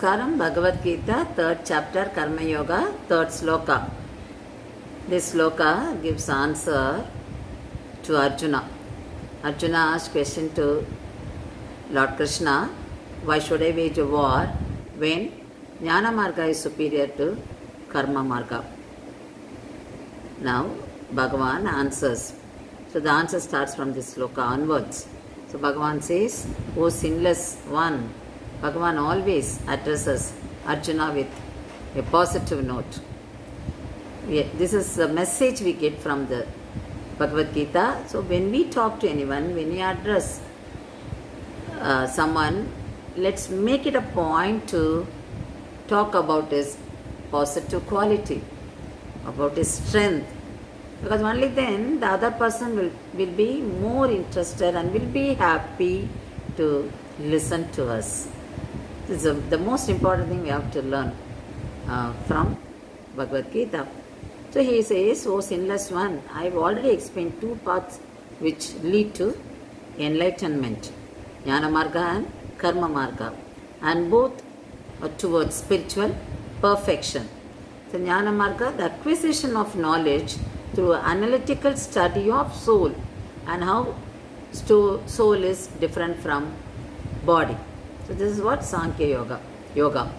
Namaskaram, Bhagavad Gita, 3rd chapter, Karma Yoga, 3rd sloka. This sloka gives answer to Arjuna. Arjuna asked question to Lord Krishna, why should I wage a war when Jnana Marga is superior to Karma Marga? Now, Bhagavan answers. So the answer starts from this sloka onwards. So Bhagavan says, O sinless one, Bhagavan always addresses Arjuna with a positive note. This is the message we get from the Bhagavad Gita. So when we talk to anyone, when we address someone, let's make it a point to talk about his positive quality, about his strength. Because only then the other person will be more interested and will be happy to listen to us. This is the most important thing we have to learn from Bhagavad Gita. So he says, O sinless one, I have already explained two paths which lead to enlightenment, Jnana Marga and Karma Marga, and both are towards spiritual perfection. So Jnana Marga, the acquisition of knowledge through analytical study of soul and how soul is different from body. So this is what Sankhya Yoga.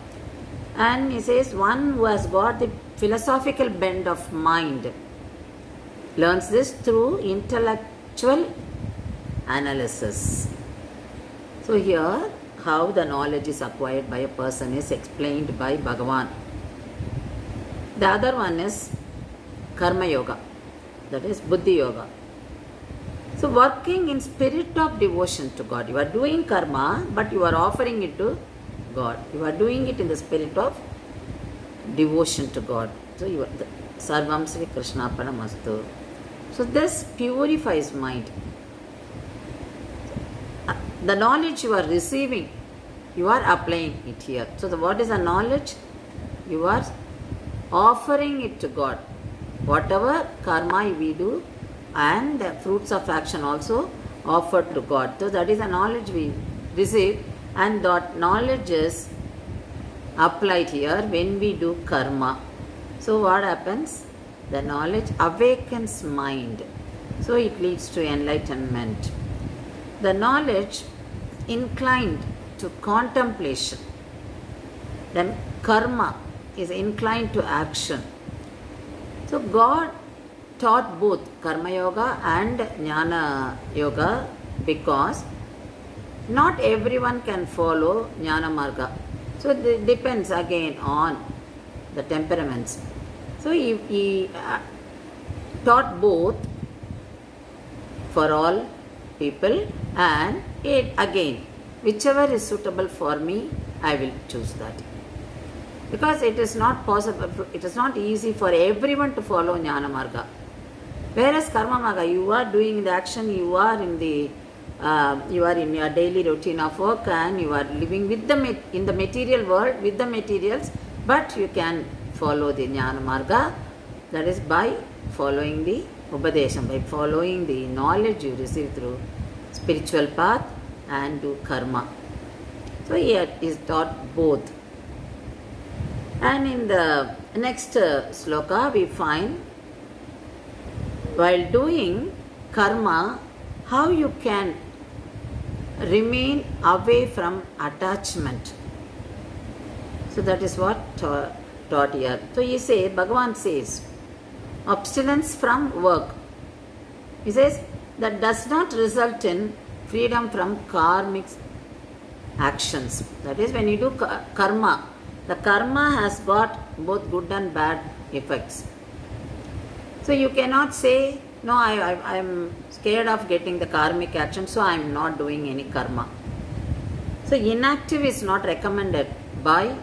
And he says one who has got the philosophical bent of mind learns this through intellectual analysis. So here how the knowledge is acquired by a person is explained by Bhagavan. The other one is Karma Yoga, that is Buddhi Yoga. So working in spirit of devotion to God. You are doing karma, but you are offering it to God. You are doing it in the spirit of devotion to God. So you are Sarvam Sri Krishnapanastu. So this purifies mind. The knowledge you are receiving, you are applying it here. So what is the knowledge? You are offering it to God. Whatever karma we do and the fruits of action also offered to God. So that is the knowledge we receive, and that knowledge is applied here when we do karma. So what happens? The knowledge awakens mind. So it leads to enlightenment. The knowledge inclined to contemplation. Then karma is inclined to action. So God taught both Karma Yoga and Jnana Yoga because not everyone can follow Jnana Marga. So it depends again on the temperaments. So he taught both for all people, and it again, whichever is suitable for me, I will choose that. Because it is not possible, it is not easy for everyone to follow Jnana Marga. Whereas Karma Marga, you are doing the action, you are in your daily routine of work, and you are living with in the material world with the materials, but you can follow the Jnana Marga, that is by following the Upadesham, by following the knowledge you receive through spiritual path and do karma. So here is taught both. And in the next sloka we find, while doing karma, how you can remain away from attachment. So that is what taught here. So Bhagavan says, abstinence from work. He says that does not result in freedom from karmic actions. That is, when you do karma, the karma has got both good and bad effects. So you cannot say, no, I am scared of getting the karmic action, so I am not doing any karma. So inactive is not recommended by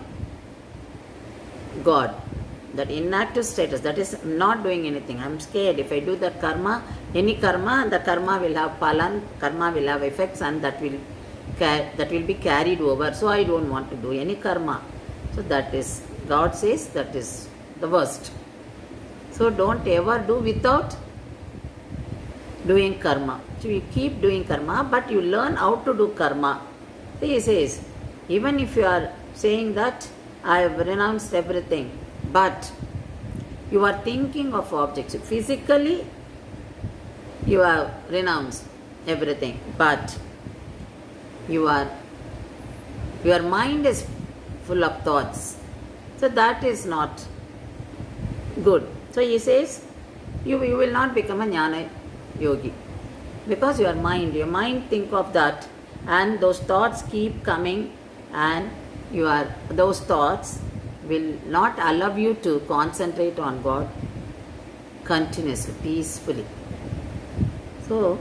God. That inactive status, that is not doing anything. I am scared if I do that karma, any karma, the karma will have palan, karma will have effects, and that will be carried over. So I don't want to do any karma. So that is, God says, that is the worst. So don't ever do without doing karma. So you keep doing karma, but you learn how to do karma. So he says, even if you are saying that I have renounced everything, but you are thinking of objects. Physically, you have renounced everything, but your mind is full of thoughts. So that is not good. So he says, you will not become a jnana yogi, because your mind think of that, and those thoughts keep coming, and those thoughts will not allow you to concentrate on God continuously, peacefully. So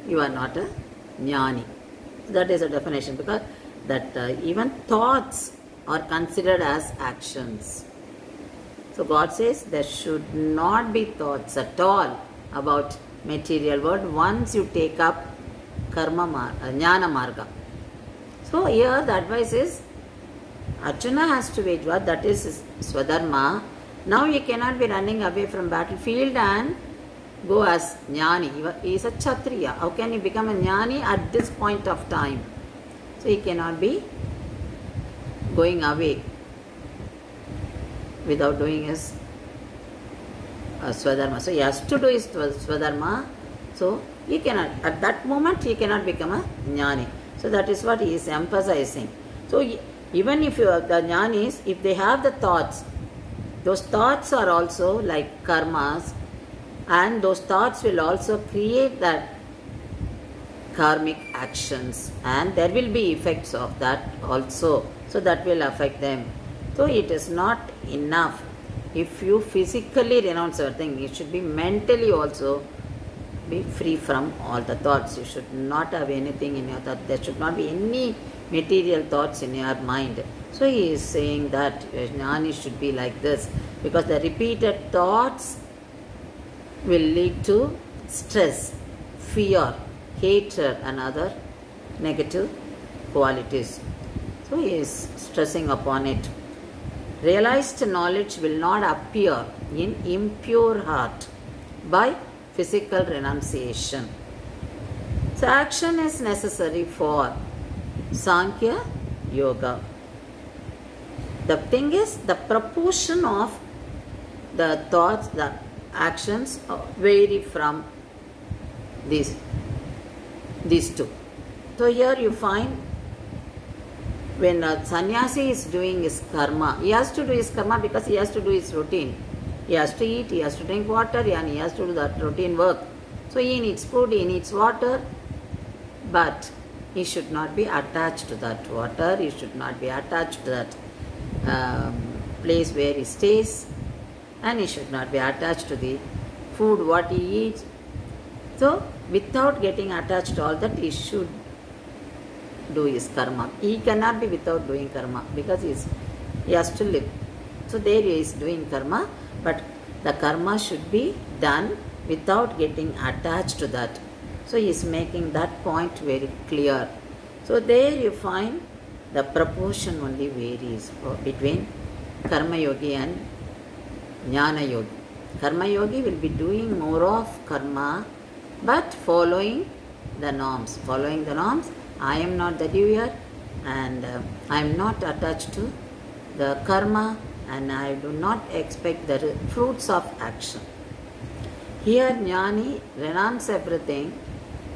you are not a jnani. That is a definition, because that even thoughts are considered as actions. So God says there should not be thoughts at all about material world once you take up jnana marga. So here the advice is, Arjuna has to wage war, that is Swadharma. Now he cannot be running away from battlefield and go as jnani. He is a Kshatriya. How can he become a jnani at this point of time? So he cannot be going away without doing his Swadharma. So he has to do his Swadharma. So he cannot, at that moment he cannot become a jnani. So that is what he is emphasizing. So even if the jnanis, if they have the thoughts, those thoughts are also like karmas, and those thoughts will also create that karmic actions, and there will be effects of that also. So that will affect them. So it is not enough if you physically renounce everything. You should be mentally also be free from all the thoughts. You should not have anything in your thought. There should not be any material thoughts in your mind. So he is saying that jnani should be like this, because the repeated thoughts will lead to stress, fear, hatred and other negative qualities. So he is stressing upon it. Realized knowledge will not appear in impure heart by physical renunciation. So action is necessary for Sankhya Yoga. The thing is, the proportion of the thoughts, the actions vary from these two. So here you find, when a sannyasi is doing his karma, he has to do his karma because he has to do his routine. He has to eat, he has to drink water, and he has to do that routine work. So he needs food, he needs water, but he should not be attached to that water, he should not be attached to that place where he stays, and he should not be attached to the food what he eats. So without getting attached to all that, he should do his karma. He cannot be without doing karma, because he has to live. So there he is doing karma, but the karma should be done without getting attached to that. So he is making that point very clear. So there you find the proportion only varies between karma yogi and jnana yogi. Karma yogi will be doing more of karma, but following the norms. Following the norms. I am not the doer, and I am not attached to the karma, and I do not expect the fruits of action. Here jnani renounces everything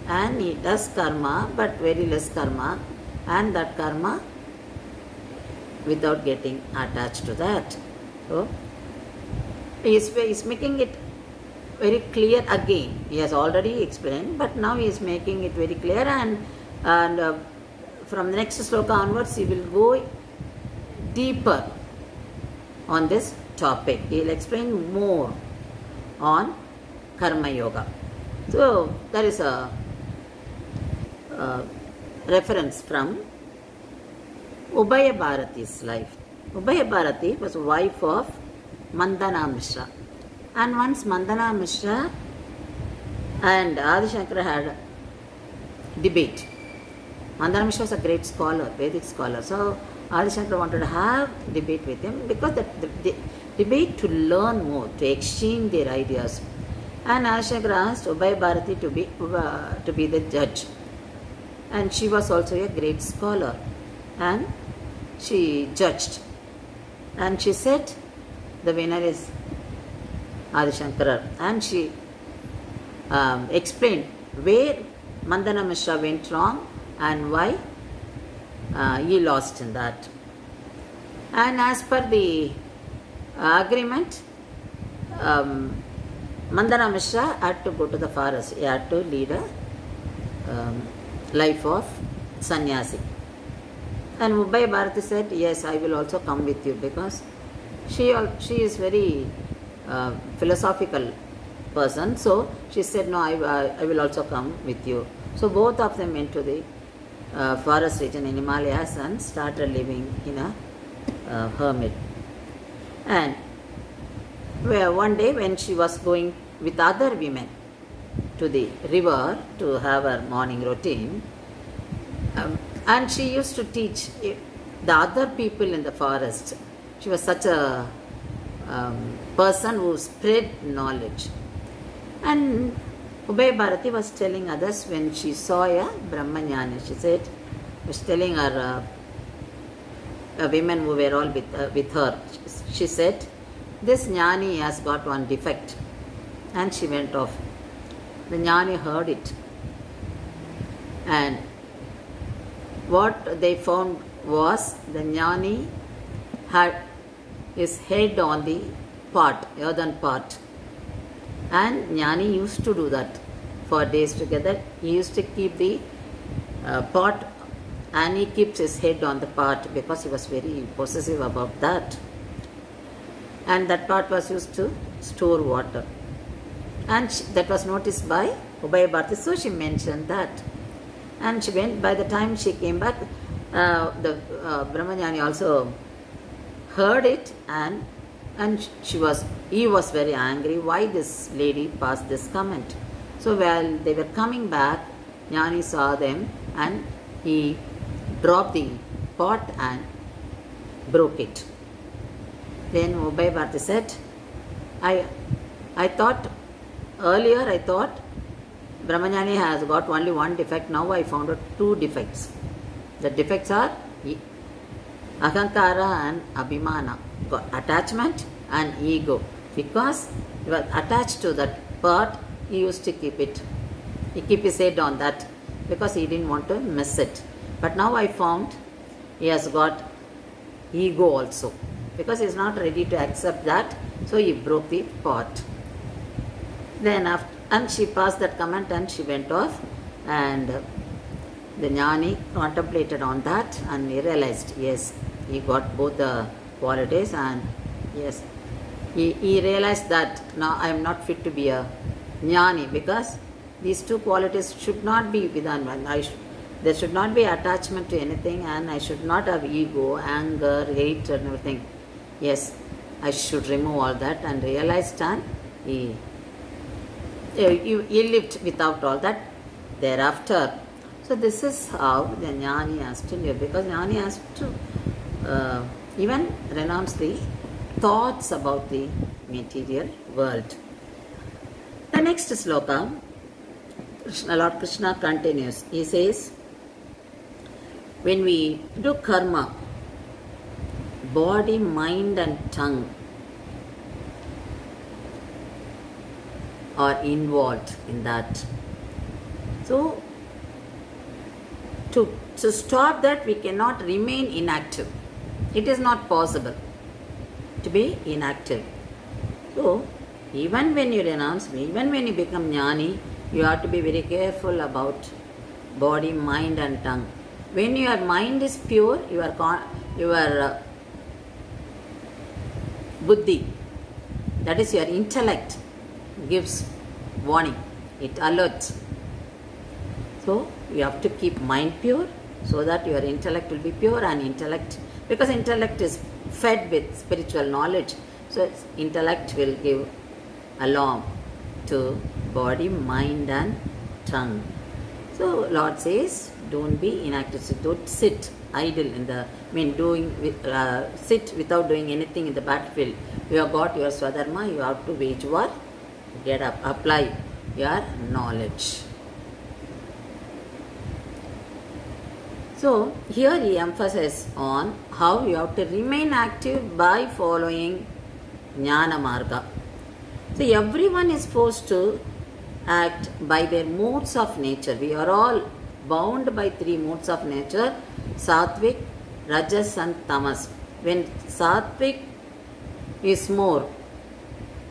and he does karma, but very less karma, and that karma without getting attached to that. So he is making it very clear again. He has already explained, but now he is making it very clear, and from the next sloka onwards he will go deeper on this topic. He will explain more on karma yoga. So there is a reference from Ubaya Bharati's life. Ubaya Bharati was wife of Mandana Mishra, and once Mandana Mishra and Adi Shankara had debate. Mandana Mishra was a great scholar, Vedic scholar. So Adi Shankara wanted to have debate with him, because the debate to learn more, to exchange their ideas. And Adi Shankara asked Ubaya Bharati to be the judge. And she was also a great scholar. And she judged. And she said, the winner is Adi Shankara. And she explained where Mandana Mishra went wrong and why he lost in that. And as per the agreement, Mandana Mishra had to go to the forest. He had to lead a life of sannyasi. And Ubay Bharati said, yes, I will also come with you, because she is very philosophical person. So she said, no, I will also come with you. So both of them went to the forest region in Himalayas and started living in a hermit. And one day when she was going with other women to the river to have her morning routine, and she used to teach the other people in the forest. She was such a person who spread knowledge. And Ubay Bharati was telling others when she saw a Brahmanyani, she said, was telling her women who were all with her, she said, this Jnani has got one defect. And she went off. The Jnani heard it. And what they found was the Jnani had his head on the pot, earthen pot. And Jnani used to do that for days together. He used to keep the pot, and he keeps his head on the pot because he was very possessive about that. And that pot was used to store water. And that was noticed by Ubay Bharati, so she mentioned that. And she went, by the time she came back, the Brahmanyani also heard it, and he was very angry why this lady passed this comment. So while they were coming back, Jnani saw them and he dropped the pot and broke it. Then Ubay Bharati said, earlier I thought Brahmanyani has got only one defect. Now I found out two defects. The defects are Ahankara and Abhimana, attachment and ego. Because he was attached to that part, he used to keep it. He kept his head on that because he didn't want to miss it. But now I found he has got ego also, because he is not ready to accept that. So he broke the pot. Then and she passed that comment and she went off, and the Jnani contemplated on that and he realized, yes, he got both the qualities, and yes, he realized that now I am not fit to be a Jnani, because these two qualities should not be within me. There should not be attachment to anything, and I should not have ego, anger, hate and everything. Yes, I should remove all that, and realized, and he lived without all that thereafter. So this is how the Jnani has to live, because Jnani has to even renounce the thoughts about the material world. The next sloka, Lord Krishna continues. He says, when we do karma, body, mind and tongue are involved in that. So to stop that, we cannot remain inactive. It is not possible to be inactive. So even when you renounce, even when you become Jnani, you have to be very careful about body, mind and tongue. When your mind is pure, your buddhi, that is your intellect, gives warning. It alerts. So you have to keep mind pure so that your intellect will be pure, and intellect, because intellect is fed with spiritual knowledge, so intellect will give alarm to body, mind and tongue. So Lord says, don't be inactive. So don't sit idle in the, sit without doing anything in the battlefield. You have got your Swadharma, you have to wage war, get up, apply your knowledge. So here he emphasizes on how you have to remain active by following Jnana Marga. So everyone is forced to act by their modes of nature. We are all bound by three modes of nature: Sattvic, Rajas and Tamas. When Sattvic is more,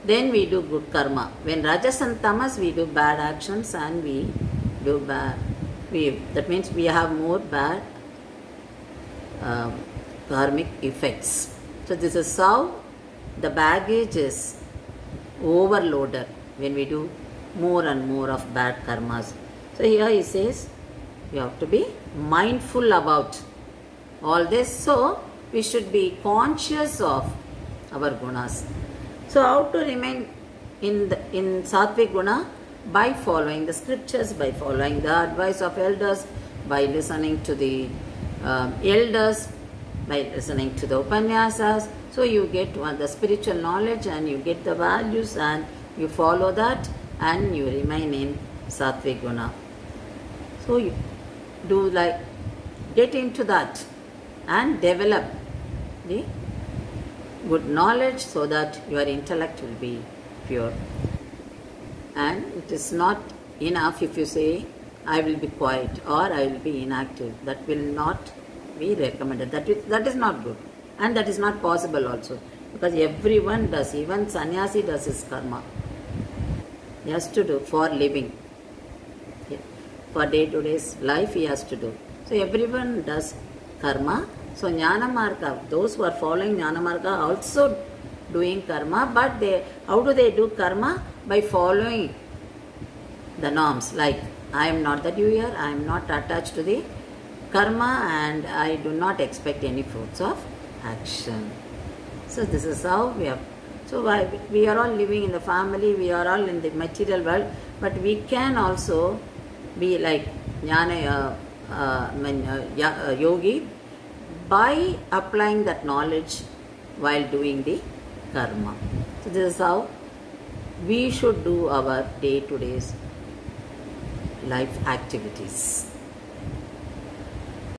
then we do good karma. When Rajas and Tamas, we do bad actions and we do bad. That means we have more bad karmic effects. So this is how the baggage is overloaded when we do more and more of bad karmas. So here he says you have to be mindful about all this. So we should be conscious of our gunas. So how to remain in Sattvic Guna? By following the scriptures, by following the advice of elders, by listening to the elders, by listening to the Upanyasas. So you get the spiritual knowledge and you get the values and you follow that and you remain in Sattvic Guna. So you do get into that and develop the good knowledge so that your intellect will be pure. And it is not enough if you say, I will be quiet or I will be inactive. That will not be recommended. That is not good. And that is not possible also. Because everyone does. Even sannyasi does his karma. He has to do for living. For day-to-day life he has to do. So everyone does karma. So Jnana Marga, those who are following Jnana Marga also doing karma, but how do they do karma? By following the norms, like I am not the doer, I am not attached to the karma and I do not expect any fruits of action. So this is how we have. So we are all living in the family, we are all in the material world, but we can also be like yogi by applying that knowledge while doing the karma. So this is how we should do our day-to-day life activities.